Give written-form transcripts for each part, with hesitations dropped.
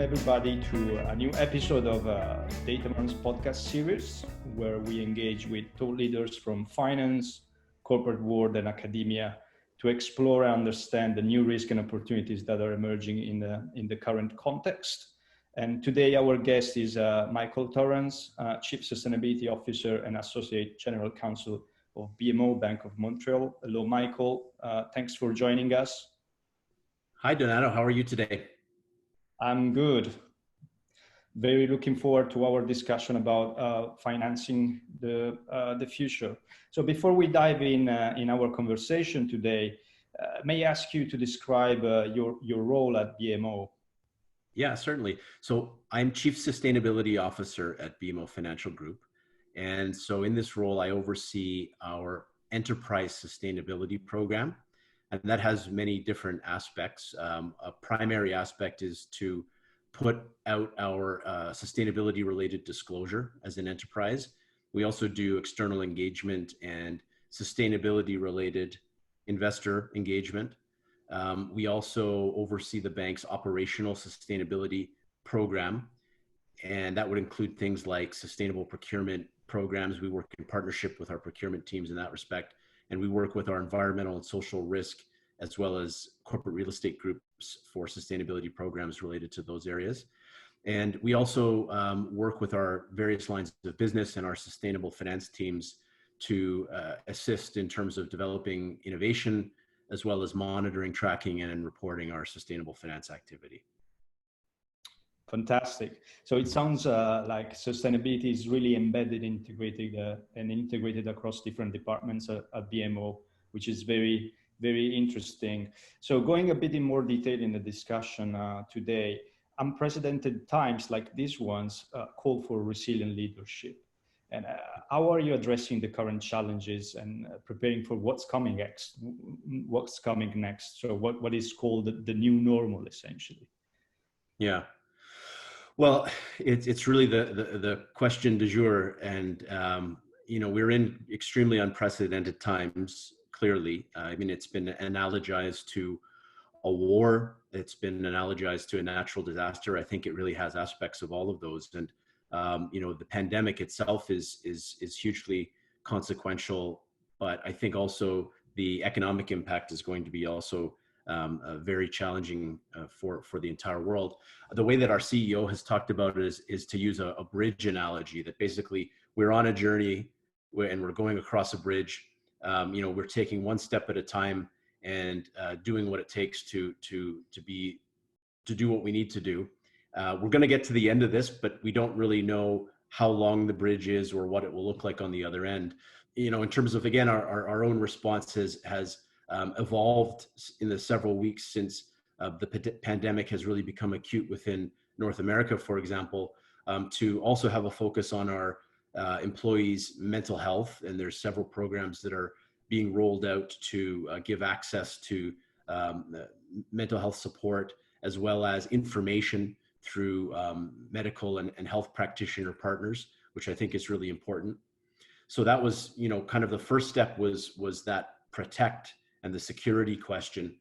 everybody to a new episode of Dataman's podcast series, where we engage with thought leaders from finance, corporate world, and academia to explore and understand the new risks and opportunities that are emerging in the current context. And today our guest is Michael Torrance, Chief Sustainability Officer and Associate General Counsel of BMO Bank of Montreal. Hello, Michael. Thanks for joining us. Hi, Donato. How are you today? I'm good. Very looking forward to our discussion about financing the future. So before we dive in our conversation today, may I ask you to describe your role at BMO? Yeah, certainly. So I'm Chief Sustainability Officer at BMO Financial Group. And so in this role, I oversee our enterprise sustainability program. And that has many different aspects. A primary aspect is to put out our sustainability related disclosure as an enterprise. We also do external engagement and sustainability related investor engagement. We also oversee the bank's operational sustainability program. And that would include things like sustainable procurement programs. We work in partnership with our procurement teams in that respect. And we work with our environmental and social risk, as well as corporate real estate groups for sustainability programs related to those areas. And we also work with our various lines of business and our sustainable finance teams to assist in terms of developing innovation, as well as monitoring, tracking, and reporting our sustainable finance activity. Fantastic. So it sounds like sustainability is really embedded, integrated across different departments at BMO, which is very, very interesting. So going a bit in more detail in the discussion today, unprecedented times like these ones call for resilient leadership. And how are you addressing the current challenges and preparing for what's coming next? So what is called the new normal, essentially? Yeah. Well, it's really the question du jour, and we're in extremely unprecedented times. Clearly, I mean, it's been analogized to a war. It's been analogized to a natural disaster. I think it really has aspects of all of those, and the pandemic itself is hugely consequential. But I think also the economic impact is going to be also very challenging for the entire world. The way that our CEO has talked about it is to use a bridge analogy, that basically we're on a journey and we're going across a bridge. We're taking one step at a time and doing what it takes to do what we need to do. We're going to get to the end of this, but we don't really know how long the bridge is or what it will look like on the other end. In terms of, again, our own response has evolved in the several weeks since the pandemic has really become acute within North America, for example, to also have a focus on our employees' mental health. And there's several programs that are being rolled out to give access to mental health support, as well as information through medical and health practitioner partners, which I think is really important. So that was, kind of the first step was that protect and the security question.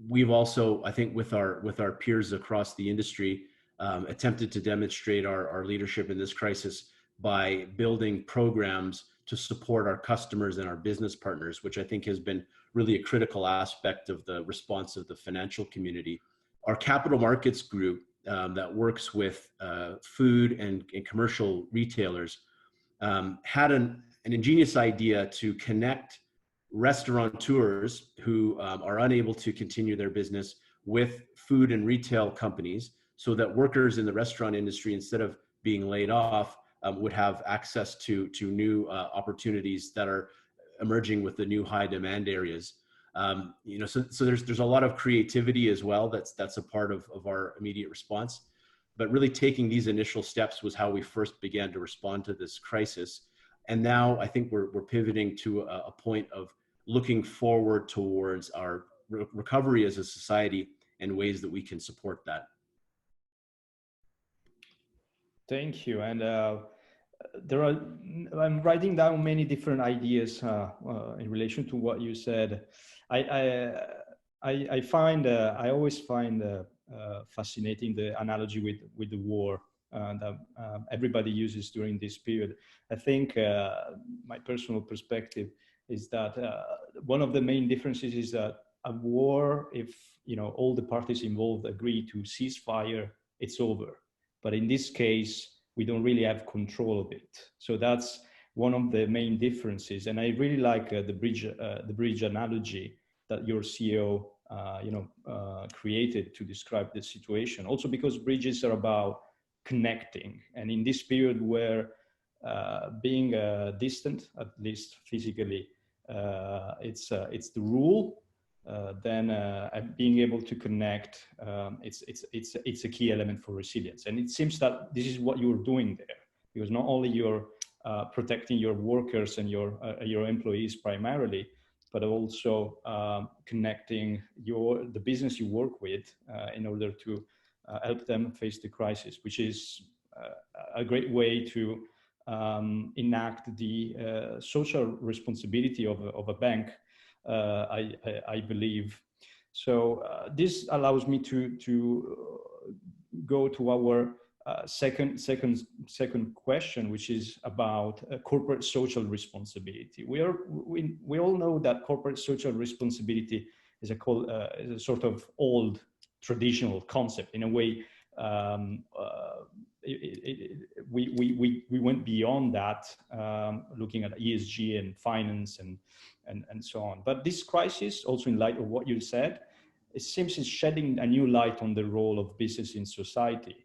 We've also, I think, with our peers across the industry, attempted to demonstrate our leadership in this crisis by building programs to support our customers and our business partners, which I think has been really a critical aspect of the response of the financial community. Our capital markets group that works with food and commercial retailers had an ingenious idea to connect restaurateurs who are unable to continue their business with food and retail companies, so that workers in the restaurant industry, instead of being laid off, would have access to new opportunities that are emerging with the new high demand areas. So there's a lot of creativity as well that's a part of our immediate response. But really taking these initial steps was how we first began to respond to this crisis. And now I think we're pivoting to a point of looking forward towards our recovery as a society and ways that we can support that. Thank you. And I'm writing down many different ideas in relation to what you said. I always find fascinating, the analogy with the war that everybody uses during this period. I think my personal perspective is that one of the main differences is that a war, if all the parties involved agree to cease fire, it's over. But in this case, we don't really have control of it. So that's one of the main differences. And I really like the bridge analogy that your CEO created to describe the situation. Also because bridges are about connecting, and in this period where being distant, at least physically, it's the rule. Then being able to connect, it's a key element for resilience. And it seems that this is what you're doing there, because not only you're protecting your workers and your employees primarily, but also connecting the business you work with in order to help them face the crisis, which is a great way to enact the social responsibility of a bank, I believe. So this allows me to go to our second question, which is about corporate social responsibility. We all know that corporate social responsibility is a sort of old traditional concept. In a way, we went beyond that, looking at ESG and finance and so on. But this crisis, also in light of what you said, it seems it's shedding a new light on the role of business in society.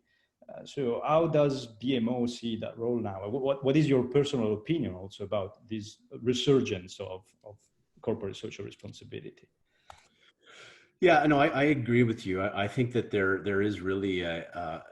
So how does BMO see that role now? What is your personal opinion also about this resurgence of corporate social responsibility? Yeah, no, I agree with you. I think that there is really a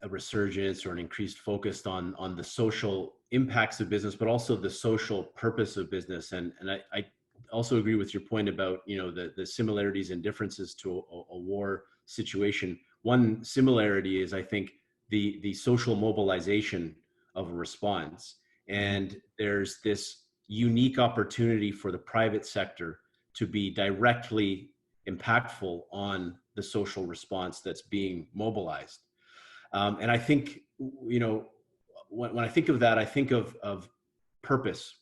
resurgence or an increased focus on the social impacts of business, but also the social purpose of business. And I also agree with your point about the similarities and differences to a war situation. One similarity is, I think, the social mobilization of a response. And there's this unique opportunity for the private sector to be directly impactful on the social response that's being mobilized. And I think, when I think of that, I think of purpose,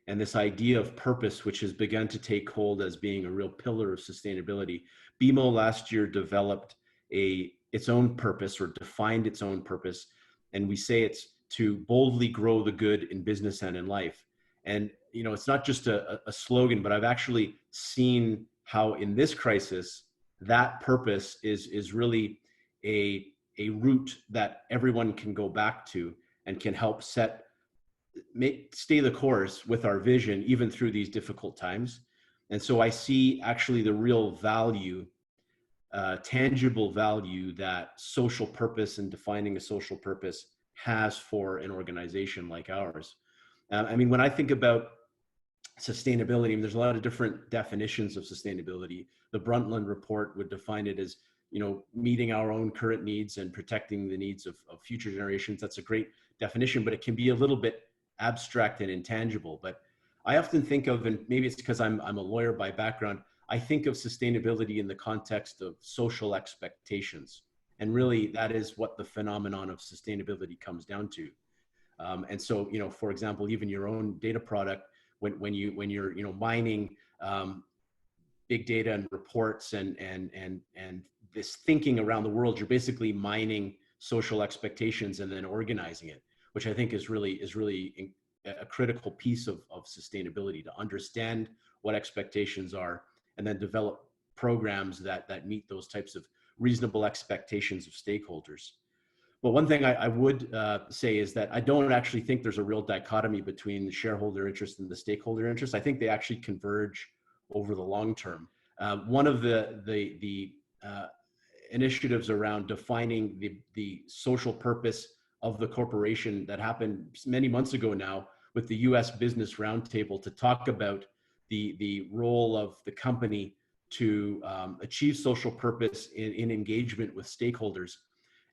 and this idea of purpose, which has begun to take hold as being a real pillar of sustainability. BMO last year developed its own purpose, or defined its own purpose. And we say it's to boldly grow the good in business and in life. And, it's not just a slogan, but I've actually seen how in this crisis, that purpose is really a route that everyone can go back to and can help stay the course with our vision, even through these difficult times. And so I see actually the real value, tangible value, that social purpose and defining a social purpose has for an organization like ours. When I think about sustainability, there's a lot of different definitions of sustainability. The Brundtland report would define it as, meeting our own current needs and protecting the needs of future generations. That's a great definition, but it can be a little bit abstract and intangible. But I often think of, and maybe it's because I'm a lawyer by background, I think of sustainability in the context of social expectations. And really, that is what the phenomenon of sustainability comes down to. And so, for example, even your own data product, when you're mining big data and reports and this thinking around the world, you're basically mining social expectations and then organizing it, which I think is really a critical piece of sustainability, to understand what expectations are and then develop programs that meet those types of reasonable expectations of stakeholders. But one thing I would say is that I don't actually think there's a real dichotomy between the shareholder interest and the stakeholder interest. I think they actually converge over the long term. One of the initiatives around defining the social purpose of the corporation that happened many months ago now, with the U.S. Business Roundtable, to talk about the role of the company to achieve social purpose in engagement with stakeholders.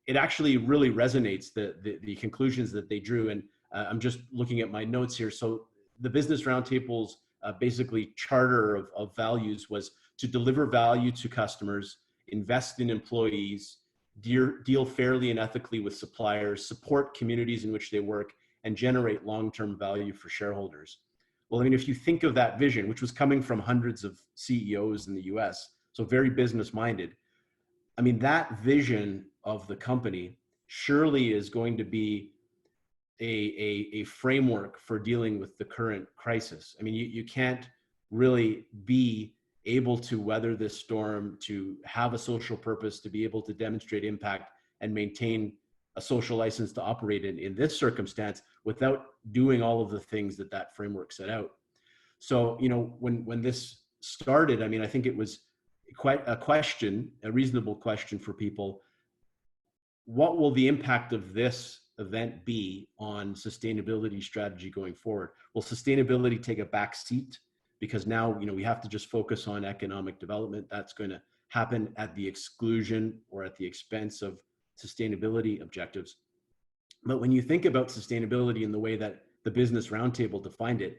It actually really resonates, the conclusions that they drew. And I'm just looking at my notes here. So the Business Roundtable's basically charter of values was to deliver value to customers, invest in employees, deal fairly and ethically with suppliers, support communities in which they work, and generate long-term value for shareholders. Well, I mean, if you think of that vision, which was coming from hundreds of CEOs in the US, so very business-minded, I mean, that vision of the company surely is going to be a framework for dealing with the current crisis. I mean, you can't really be able to weather this storm, to have a social purpose, to be able to demonstrate impact and maintain a social license to operate in this circumstance without doing all of the things that that framework set out. So, you know, when this started, I mean, I think it was quite a question, a reasonable question for people. What will the impact of this event be on sustainability strategy going forward? Will sustainability take a back seat? Because now, you know, we have to just focus on economic development. That's going to happen at the exclusion or at the expense of sustainability objectives. But when you think about sustainability in the way that the Business Roundtable defined it,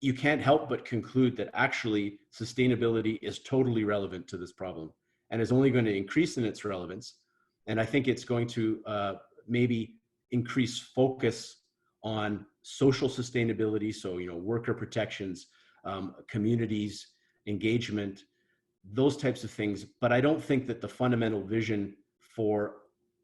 you can't help but conclude that actually sustainability is totally relevant to this problem and is only going to increase in its relevance. And I think it's going to maybe increase focus on social sustainability. So, you know, worker protections, communities, engagement, those types of things. But I don't think that the fundamental vision for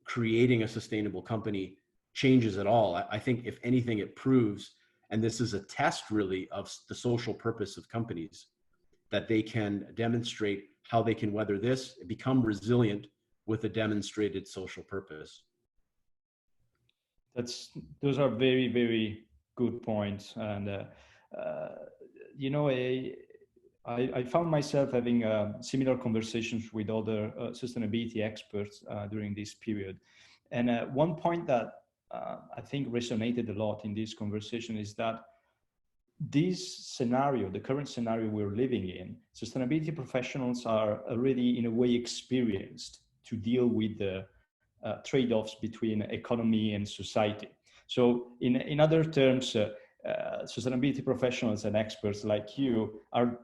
creating a sustainable company changes at all. I think if anything, it proves, and this is a test really of the social purpose of companies, that they can demonstrate how they can weather this, become resilient with a demonstrated social purpose. Those are very, very good points. And, you know, I found myself having similar conversations with other sustainability experts during this period. And one point that I think resonated a lot in this conversation is that this scenario, the current scenario we're living in, sustainability professionals are already in a way experienced to deal with the trade-offs between economy and society. So in other terms, sustainability professionals and experts like you are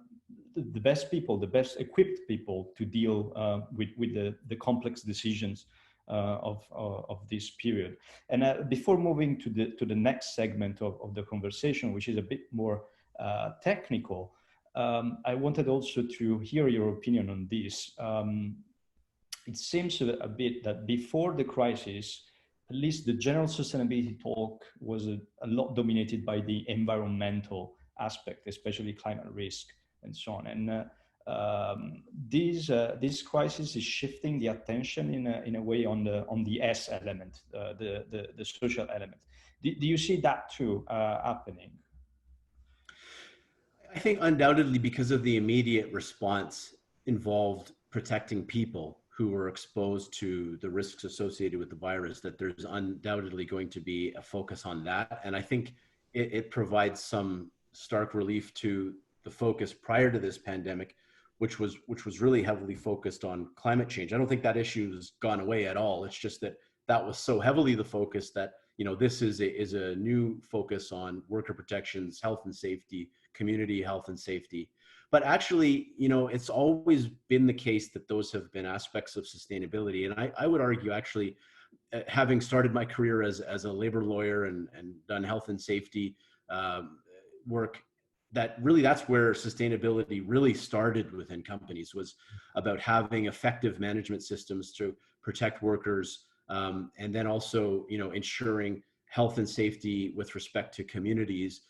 the best people, the best equipped people to deal with the complex decisions of this period. And before moving to the next segment of the conversation, which is a bit more technical, I wanted also to hear your opinion on this. It seems a bit that before the crisis, at least the general sustainability talk was a lot dominated by the environmental aspect, especially climate risk and so on. And this crisis is shifting the attention in a way on the S element, the social element. Do you see that too happening? I think undoubtedly because of the immediate response involved protecting people who were exposed to the risks associated with the virus, that there's undoubtedly going to be a focus on that. And I think it provides some stark relief to the focus prior to this pandemic, which was really heavily focused on climate change. I don't think that issue has gone away at all. It's just that that was so heavily the focus that, you know, this is a new focus on worker protections, health and safety, community health and safety. But actually, you know, it's always been the case that those have been aspects of sustainability. And I would argue, actually, having started my career as a labor lawyer and done health and safety work, that really that's where sustainability really started within companies, was about having effective management systems to protect workers, and then also, you know, ensuring health and safety with respect to communities.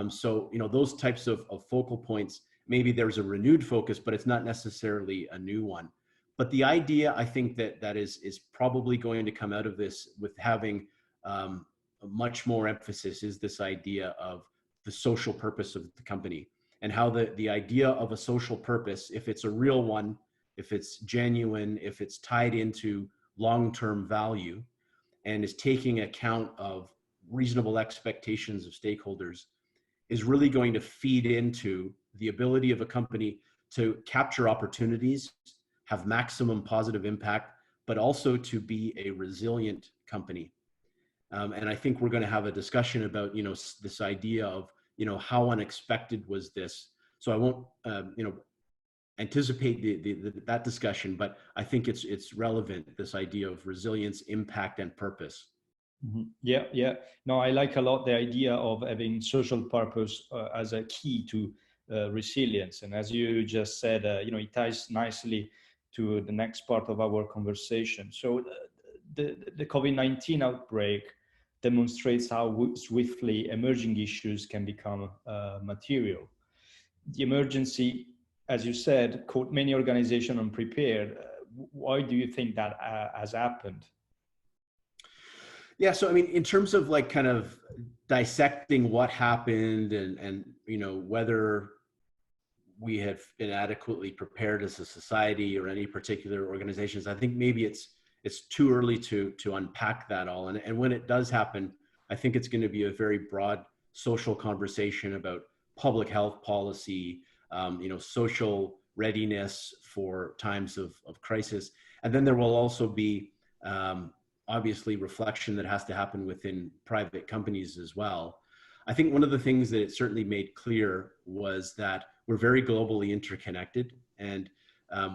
So, you know, those types of focal points, maybe there's a renewed focus, but it's not necessarily a new one. But the idea, I think that is probably going to come out of this with having much more emphasis, is this idea of the social purpose of the company, and how the idea of a social purpose, if it's a real one, if it's genuine, if it's tied into long-term value and is taking account of reasonable expectations of stakeholders, is really going to feed into the ability of a company to capture opportunities, have maximum positive impact, but also to be a resilient company. And I think we're going to have a discussion about, you know, this idea of, you know, how unexpected was this? So I won't, you know, anticipate that discussion, but I think it's relevant, this idea of resilience, impact, and purpose. Yeah, yeah. No, I like a lot the idea of having social purpose as a key to resilience. And as you just said, it ties nicely to the next part of our conversation. So the COVID-19 outbreak demonstrates how swiftly emerging issues can become material. The emergency, as you said, caught many organizations unprepared. Why do you think that has happened? Yeah, so I mean, in terms of like kind of dissecting what happened and whether we have been adequately prepared as a society or any particular organizations, I think maybe it's too early to unpack that all. And when it does happen, I think it's going to be a very broad social conversation about public health policy, social readiness for times of crisis. And then there will also be obviously reflection that has to happen within private companies as well. I think one of the things that it certainly made clear was that we're very globally interconnected. And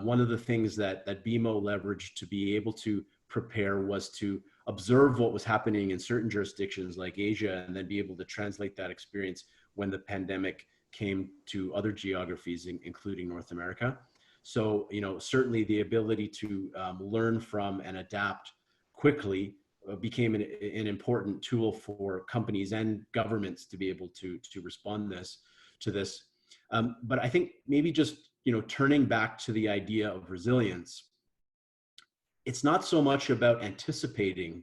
one of the things that BMO leveraged to be able to prepare was to observe what was happening in certain jurisdictions like Asia, and then be able to translate that experience when the pandemic came to other geographies, including North America. So, certainly the ability to learn from and adapt quickly became an important tool for companies and governments to be able to respond to this. But I think maybe just turning back to the idea of resilience, it's not so much about anticipating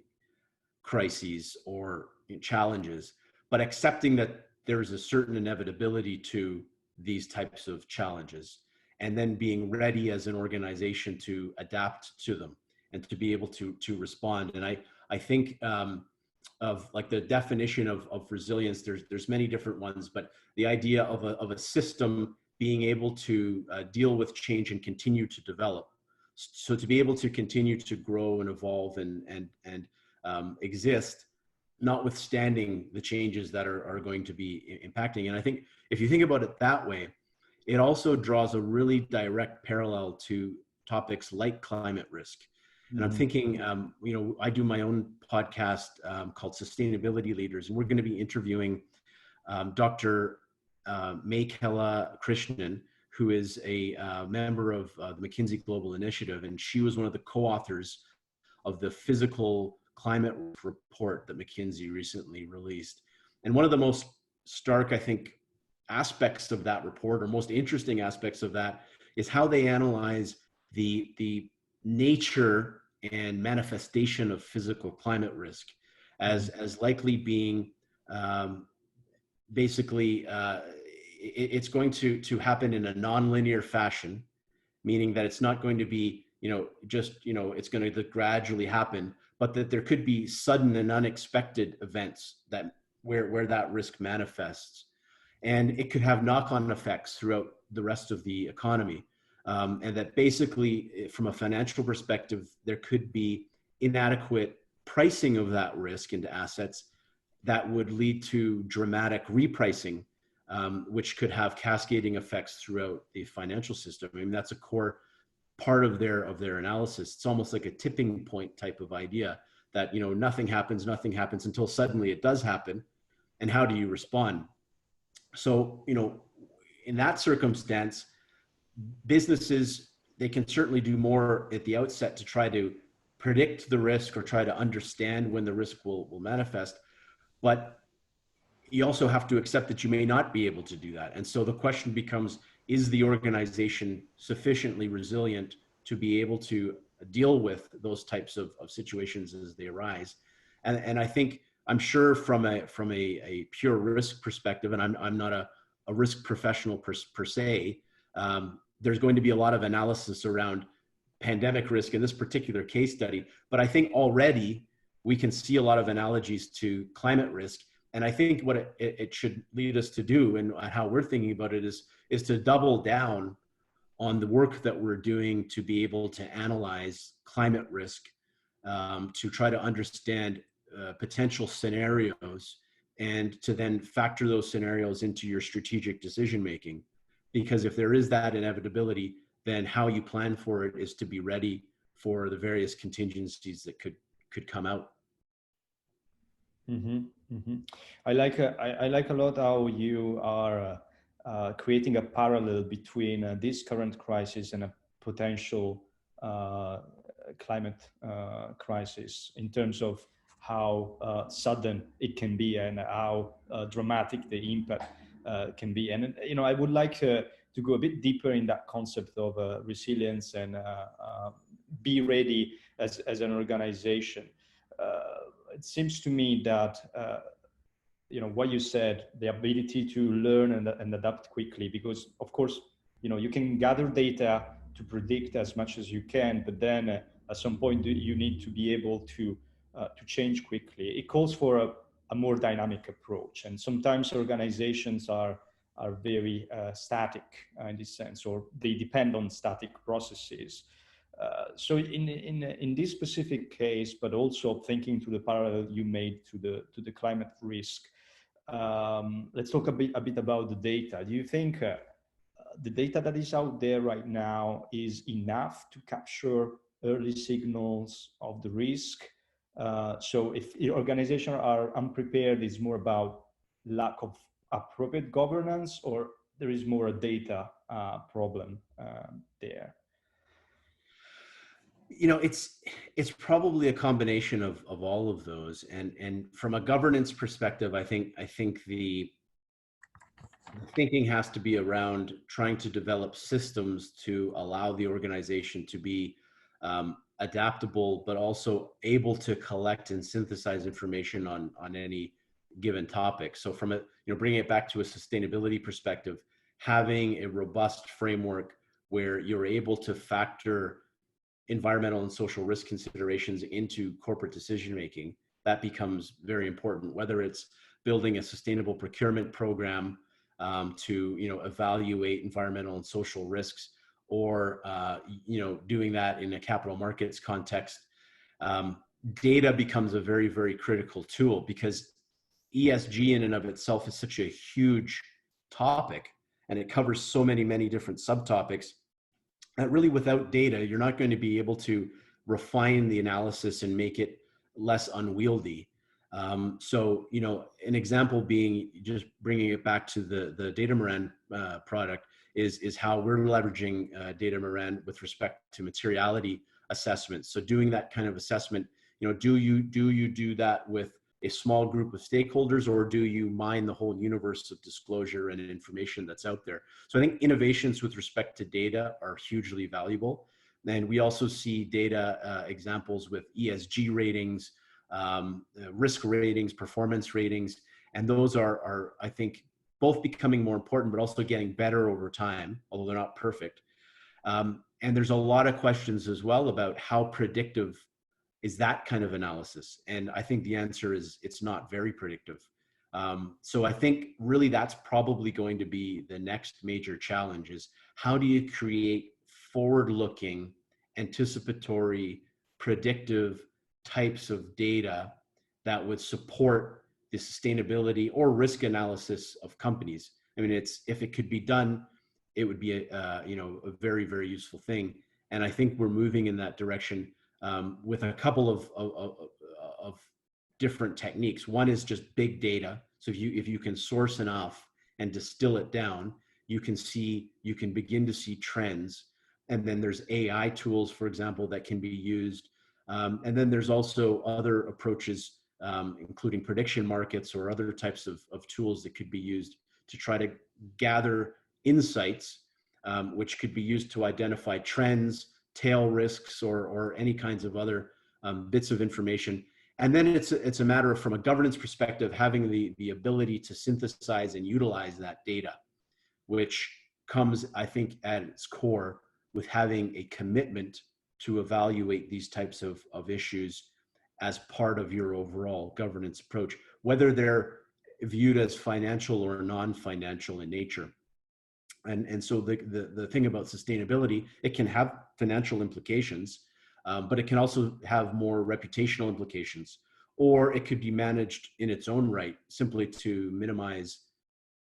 crises or challenges, but accepting that there is a certain inevitability to these types of challenges, and then being ready as an organization to adapt to them and to be able to respond. And I think of like the definition of resilience, there's many different ones, but the idea of a system being able to deal with change and continue to develop. So to be able to continue to grow and evolve and exist, notwithstanding the changes that are going to be impacting. And I think if you think about it that way, it also draws a really direct parallel to topics like climate risk. And I'm thinking, I do my own podcast called Sustainability Leaders, and we're going to be interviewing Dr. Michael Krishnan, who is a member of the McKinsey Global Initiative, and she was one of the co-authors of the Physical Climate Report that McKinsey recently released. And one of the most stark, I think, aspects of that report, or most interesting aspects of that, is how they analyze the nature and manifestation of physical climate risk as likely being basically it's going to happen in a nonlinear fashion, meaning that it's not going to be it's going to gradually happen, but that there could be sudden and unexpected events that where that risk manifests, and it could have knock-on effects throughout the rest of the economy. And that basically, from a financial perspective, there could be inadequate pricing of that risk into assets that would lead to dramatic repricing, which could have cascading effects throughout the financial system. I mean, that's a core part of their analysis. It's almost like a tipping point type of idea that, nothing happens until suddenly it does happen. And how do you respond? So, in that circumstance, businesses, they can certainly do more at the outset to try to predict the risk or try to understand when the risk will manifest. But you also have to accept that you may not be able to do that. And so the question becomes, is the organization sufficiently resilient to be able to deal with those types of situations as they arise? And I think, I'm sure from a pure risk perspective, and I'm not a risk professional per se, there's going to be a lot of analysis around pandemic risk in this particular case study. But I think already we can see a lot of analogies to climate risk. And I think what it should lead us to do, and how we're thinking about it, is to double down on the work that we're doing to be able to analyze climate risk, to try to understand potential scenarios, and to then factor those scenarios into your strategic decision making. Because if there is that inevitability, then how you plan for it is to be ready for the various contingencies that could come out. Mm-hmm, mm-hmm. I like a lot how you are creating a parallel between this current crisis and a potential climate crisis in terms of how sudden it can be and how dramatic the impact can be. And I would like to go a bit deeper in that concept of resilience and be ready as an organization. It seems to me that what you said, the ability to learn and adapt quickly, because of course you can gather data to predict as much as you can, but then at some point you need to be able to change quickly. It calls for a more dynamic approach, and sometimes organizations are very static in this sense, or they depend on static processes. So in this specific case, but also thinking to the parallel you made to the climate risk, let's talk a bit about the data. Do you think the data that is out there right now is enough to capture early signals of the risk? So if organizations are unprepared, it's more about lack of appropriate governance, or there is more a data problem there? It's probably a combination of all of those, and from a governance perspective, I think the thinking has to be around trying to develop systems to allow the organization to be adaptable, but also able to collect and synthesize information on any given topic. So from bringing it back to a sustainability perspective, having a robust framework where you're able to factor environmental and social risk considerations into corporate decision making, that becomes very important. Whether it's building a sustainable procurement program to evaluate environmental and social risks, or doing that in a capital markets context, data becomes a very, very critical tool, because ESG in and of itself is such a huge topic, and it covers so many different subtopics that really, without data, you're not going to be able to refine the analysis and make it less unwieldy. So, an example being, just bringing it back to the Datamoran product, is how we're leveraging Datamoran with respect to materiality assessments. So doing that kind of assessment, do you do that with a small group of stakeholders, or do you mine the whole universe of disclosure and information that's out there? So I think innovations with respect to data are hugely valuable. And we also see data examples with ESG ratings, risk ratings, performance ratings, and those are, I think, both becoming more important, but also getting better over time, although they're not perfect. And there's a lot of questions as well about how predictive is that kind of analysis? And I think the answer is it's not very predictive. So I think really that's probably going to be the next major challenge, is how do you create forward-looking, anticipatory, predictive types of data that would support the sustainability or risk analysis of companies? I mean, if it could be done, it would be a very, very useful thing. And I think we're moving in that direction with a couple of different techniques. One is just big data. So if you can source enough and distill it down, you can begin to see trends. And then there's AI tools, for example, that can be used. And then there's also other approaches, including prediction markets or other types of tools that could be used to try to gather insights, which could be used to identify trends, tail risks, or any kinds of other bits of information. And then it's a matter of, from a governance perspective, having the ability to synthesize and utilize that data, which comes, I think, at its core with having a commitment to evaluate these types of issues as part of your overall governance approach, whether they're viewed as financial or non-financial in nature. And so the thing about sustainability, it can have financial implications, but it can also have more reputational implications, or it could be managed in its own right, simply to minimize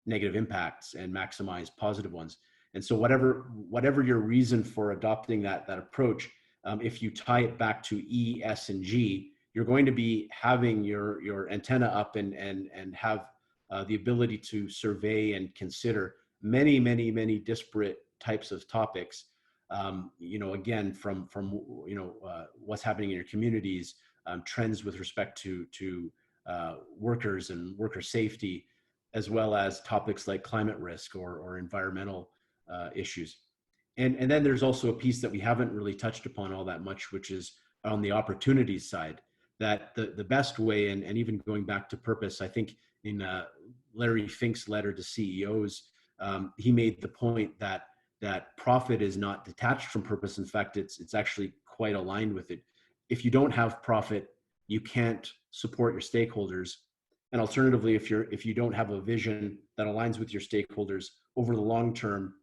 negative impacts and maximize positive ones. And so whatever your reason for adopting that approach, if you tie it back to E, S, and G, you're going to be having your antenna up and have the ability to survey and consider many disparate types of topics. Again, from what's happening in your communities, trends with respect to workers and worker safety, as well as topics like climate risk or environmental issues. And then there's also a piece that we haven't really touched upon all that much, which is on the opportunities side, that the best way, and even going back to purpose, I think in Larry Fink's letter to CEOs, he made the point that profit is not detached from purpose. In fact, it's actually quite aligned with it. If you don't have profit, you can't support your stakeholders. And alternatively, if you don't have a vision that aligns with your stakeholders over the long term,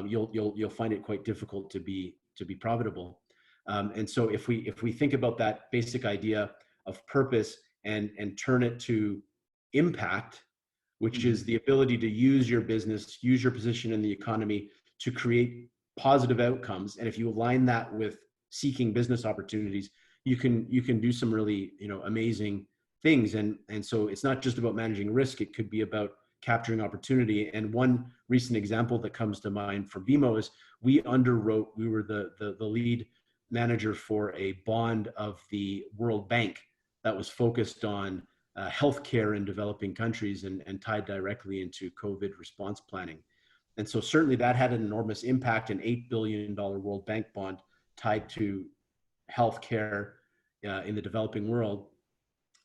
you'll find it quite difficult to be profitable. And so if we think about that basic idea of purpose and turn it to impact, which is the ability to use your business, use your position in the economy to create positive outcomes. And if you align that with seeking business opportunities, you can do some really amazing things. And so it's not just about managing risk, it could be about capturing opportunity. And one recent example that comes to mind for BMO is we were the lead manager for a bond of the World Bank that was focused on healthcare in developing countries and tied directly into COVID response planning. And so certainly that had an enormous impact, an $8 billion World Bank bond tied to healthcare in the developing world,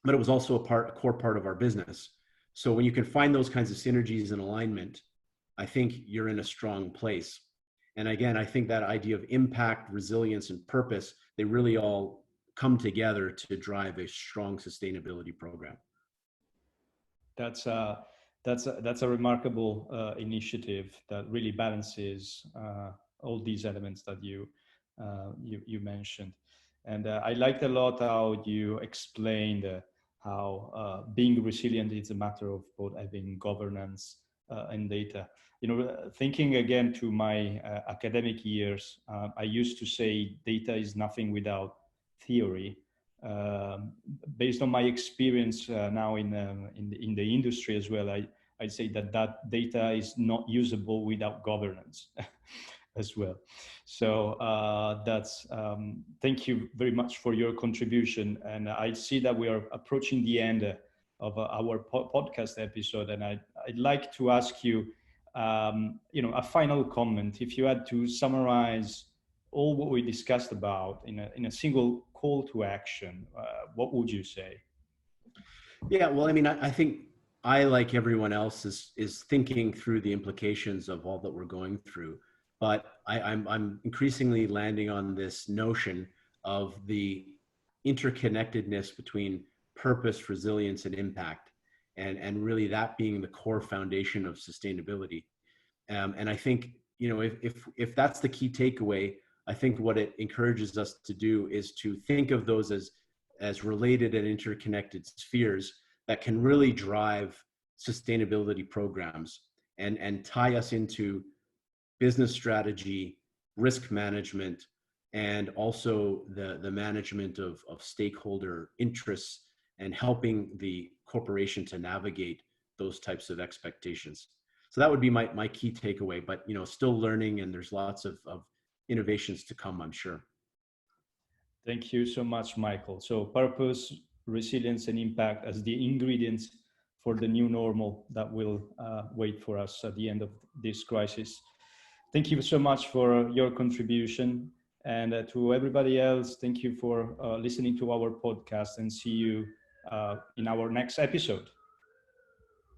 but it was also a core part of our business. So when you can find those kinds of synergies and alignment, I think you're in a strong place. And again, I think that idea of impact, resilience, and purpose, they really all come together to drive a strong sustainability program. That's a remarkable initiative that really balances all these elements that you mentioned. And I liked a lot how you explained how being resilient is a matter of both having governance and data. Thinking again to my academic years, I used to say data is nothing without theory. Based on my experience now in the industry as well, I'd say that data is not usable without governance as well. So thank you very much for your contribution. And I see that we are approaching the end of our podcast episode, and I'd like to ask you, a final comment. If you had to summarize all what we discussed about in a single call to action, what would you say? Yeah, well, I mean, I think I, like everyone else, is thinking through the implications of all that we're going through. But I'm increasingly landing on this notion of the interconnectedness between purpose, resilience, and impact, and really that being the core foundation of sustainability. And I think, if that's the key takeaway, I think what it encourages us to do is to think of those as related and interconnected spheres that can really drive sustainability programs and tie us into business strategy, risk management, and also the management of stakeholder interests and helping the corporation to navigate those types of expectations. So that would be my key takeaway, but still learning, and there's lots of innovations to come, I'm sure. Thank you so much, Michael. So purpose, resilience, and impact as the ingredients for the new normal that will wait for us at the end of this crisis. Thank you so much for your contribution. And to everybody else, thank you for listening to our podcast, and see you in our next episode.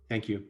Thank you.